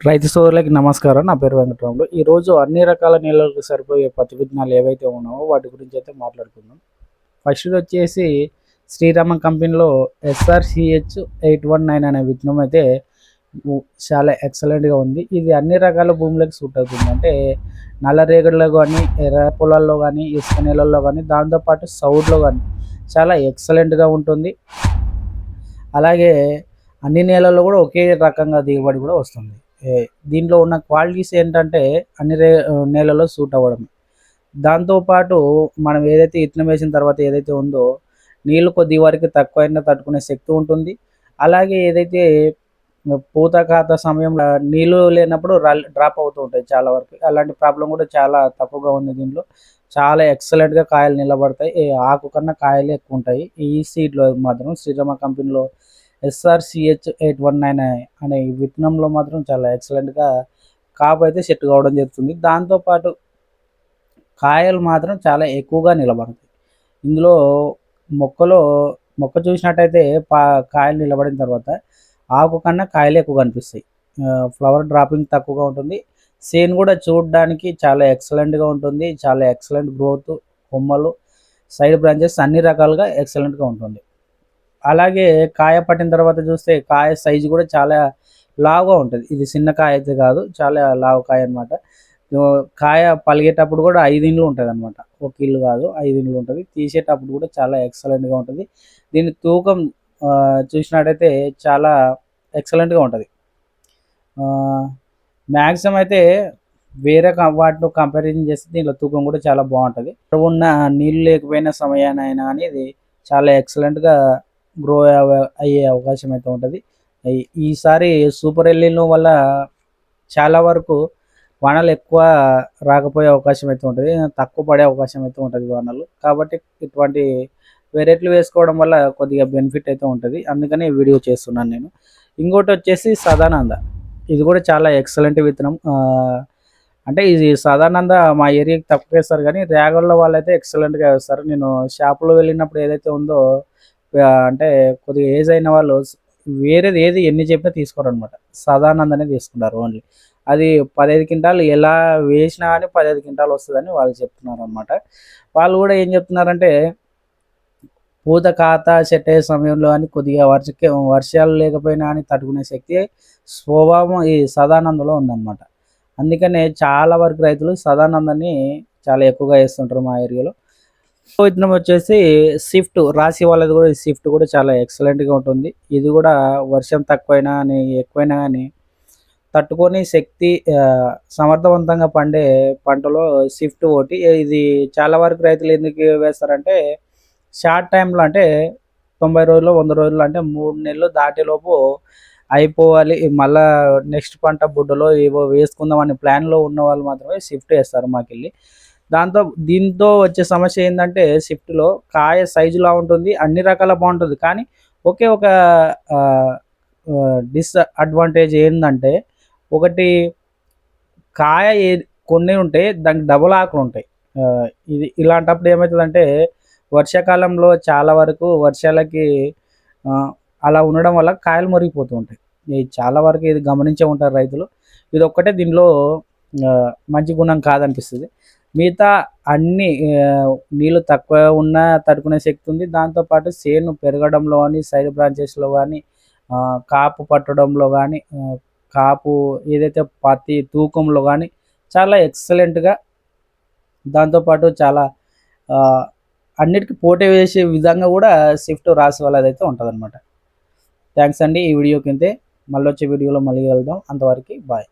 రైతు సోదరులకి నమస్కారం. నా పేరు వెంకటరాములు. ఈరోజు అన్ని రకాల నేలలకు సరిపోయే పత్తి విత్తనాలు ఏవైతే ఉన్నావో వాటి గురించి అయితే మాట్లాడుకుందాం. ఫస్ట్‌ది వచ్చేసి శ్రీరామ కంపెనీలో SRCH 819 అనే విత్తనం అయితే చాలా ఎక్సలెంట్‌గా ఉంది. ఇది అన్ని రకాల భూములకు సూట్ అవుతుంది. అంటే నల్లరేగడిలో కానీ, ఎర్ర పొలాల్లో కానీ, ఇసుక నేలల్లో కానీ, దాంతోపాటు సౌడులో కానీ చాలా ఎక్సలెంట్‌గా ఉంటుంది. అలాగే అన్ని నేలల్లో కూడా ఒకే రకంగా దిగుబడి కూడా వస్తుంది. దీంట్లో ఉన్న క్వాలిటీస్ ఏంటంటే అన్ని నేలలో సూట్ అవ్వడం. దాంతోపాటు మనం ఏదైతే విత్తనం వేసిన తర్వాత ఏదైతే ఉందో నీళ్ళు కొద్ది వరకు తక్కువైనా తట్టుకునే శక్తి ఉంటుంది. అలాగే ఏదైతే పూత కాత సమయంలో నీళ్ళు లేనప్పుడు డ్రాప్ అవుతూ ఉంటాయి చాలా వరకు. అలాంటి ప్రాబ్లం కూడా చాలా తక్కువగా ఉంది దీంట్లో. చాలా ఎక్సలెంట్‌గా కాయలు నిలబడతాయి. ఆకు కన్నా కాయలే ఎక్కువ ఉంటాయి. ఈ సీడ్‌లో మాత్రం శ్రీరామ కంపెనీలో SRCH 819 అనే ఈ విత్తనంలో మాత్రం చాలా ఎక్సలెంట్‌గా కాపు అయితే సెట్ కావడం జరుగుతుంది. దాంతోపాటు కాయలు మాత్రం చాలా ఎక్కువగా నిలబడతాయి. ఇందులో మొక్కలో మొక్క చూసినట్టయితే కాయలు నిలబడిన తర్వాత ఆకు కన్నా కాయలే ఎక్కువ కనిపిస్తాయి. ఫ్లవర్ డ్రాపింగ్ తక్కువగా ఉంటుంది. చేను కూడా చూడడానికి చాలా ఎక్సలెంట్‌గా ఉంటుంది. చాలా ఎక్సలెంట్ గ్రోత్, కొమ్మలు, సైడ్ బ్రాంచెస్ అన్ని రకాలుగా ఎక్సలెంట్‌గా ఉంటుంది. అలాగే కాయ పట్టిన తర్వాత చూస్తే కాయ సైజు కూడా చాలా లావుగా ఉంటుంది. ఇది చిన్న కాయ అయితే కాదు, చాలా లావు కాయ అనమాట. కాయ పలిగేటప్పుడు కూడా 5 ఇండ్లు ఉంటుందన్నమాట. ఒక ఇల్లు కాదు, 5 ఇండ్లు ఉంటుంది. తీసేటప్పుడు కూడా చాలా ఎక్సలెంట్‌గా ఉంటుంది. దీని తూకం చూసినట్టయితే చాలా ఎక్సలెంట్‌గా ఉంటుంది. మ్యాక్సిమం అయితే వేరే వాటితో కంపారిజన్ చేస్తే దీంట్లో తూకం కూడా చాలా బాగుంటుంది. ఉన్న నీళ్ళు లేకపోయిన సమయానైనా కానీ ఇది చాలా ఎక్సలెంట్‌గా గ్రో అయ్యే అవకాశం అయితే ఉంటుంది. ఈసారి సూపర్ ఎల్‌నినో వల్ల చాలా వరకు వానలు ఎక్కువ రాకపోయే అవకాశం అయితే ఉంటుంది. తక్కువ పడే అవకాశం అయితే ఉంటుంది వానలు. కాబట్టి ఇటువంటి వెరైటీలు వేసుకోవడం వల్ల కొద్దిగా బెనిఫిట్ అయితే ఉంటుంది. అందుకని ఈ వీడియో చేస్తున్నాను నేను. ఇంకోటి వచ్చేసి సదానంద. ఇది కూడా చాలా ఎక్సలెంట్ విత్తనం. అంటే ఇది సాధారణంగా మా ఏరియాకి తక్కువ వేస్తారు కానీ రేగళ్ళ వాళ్ళైతే ఎక్సలెంట్‌గా వేస్తారు. నేను షాప్‌లో వెళ్ళినప్పుడు ఏదైతే ఉందో అంటే కొద్దిగా ఏజ్ అయిన వాళ్ళు వేరేది ఏది ఎన్ని చెప్పినా తీసుకోరనమాట. సాదానందనే తీసుకుంటారు ఓన్లీ. అది 15 క్వింటాలు ఎలా వేసినా కానీ 15 క్వింటాలు వస్తుందని వాళ్ళు చెప్తున్నారనమాట. వాళ్ళు కూడా ఏం చెప్తున్నారంటే పూత కాత సెట్ అయ్యే సమయంలో కానీ కొద్దిగా వర్షాలు లేకపోయినా కానీ తట్టుకునే శక్తి స్వభావం ఈ సదానందంలో ఉందన్నమాట. అందుకనే చాలా వరకు రైతులు సదానందాన్ని చాలా ఎక్కువగా వేస్తుంటారు మా ఏరియాలో. విత్తనం వచ్చేసి స్విఫ్ట్ రాశి వాళ్ళది కూడా స్విఫ్ట్ కూడా చాలా ఎక్సలెంట్‌గా ఉంటుంది. ఇది కూడా వర్షం తక్కువైనా కానీ ఎక్కువైనా కానీ తట్టుకొని శక్తి సమర్థవంతంగా పండే పంటలో స్విఫ్ట్ ఒకటి. ఇది చాలా వరకు రైతులు ఎందుకు వేస్తారంటే షార్ట్ టైంలో అంటే 90 రోజులు, 100 రోజులు అంటే 3 నెలలు దాటేలోపు అయిపోవాలి. మళ్ళా నెక్స్ట్ పంట బుడ్డలో ఏవో వేసుకుందాం అనే ప్లాన్‌లో ఉన్నవాళ్ళు మాత్రమే షిఫ్ట్ వేస్తారు మాకెళ్ళి. దీంతో వచ్చే సమస్య ఏందంటే షిఫ్ట్‌లో కాయ సైజులా ఉంటుంది. అన్ని రకాల బాగుంటుంది. కానీ ఒకే ఒక ఆహ్, ఆహ్, డిసడ్వాంటేజ్ ఏందంటే ఒకటి కాయ కొన్ని ఉంటాయి. దానికి డబుల్ ఆకులుంటాయి. ఇది ఇలాంటప్పుడు ఏమైతదంటే వర్షాకాలంలో చాలా వరకు వర్షాలకి అలా ఉండడం వల్ల కాయలు మురిగిపోతూ ఉంటాయి. ఇది చాలా వరకు ఇది గమనించే ఉంటారు రైతులు. ఇదొక్కటే దీనిలో మంచి గుణం కాదనిపిస్తది. మిగతా అన్నీ నీళ్ళు తక్కువ ఉన్నా తట్టుకునే శక్తి ఉంది. దాంతోపాటు చేను పెరగడంలో గానీ, సైడ్ బ్రాంచెస్‌లో గానీ, కాపు పట్టడంలో గానీ, కాపు ఏదైతే పత్తి తూకంలో గానీ చాలా ఎక్సలెంట్‌గా దాంతోపాటు చాలా ఆహ్, అన్నిటికి పోటీ వేసే విధంగా కూడా షిఫ్ట్ రాశి వాళ్ళదైతే ఉంటదనమాట. థాంక్స్ అండి. ఈ వీడియోకి ఇంతే. మళ్ళొచ్చే వీడియోలో మళ్ళీ కలుద్దాం. అంతవరకి బాయ్.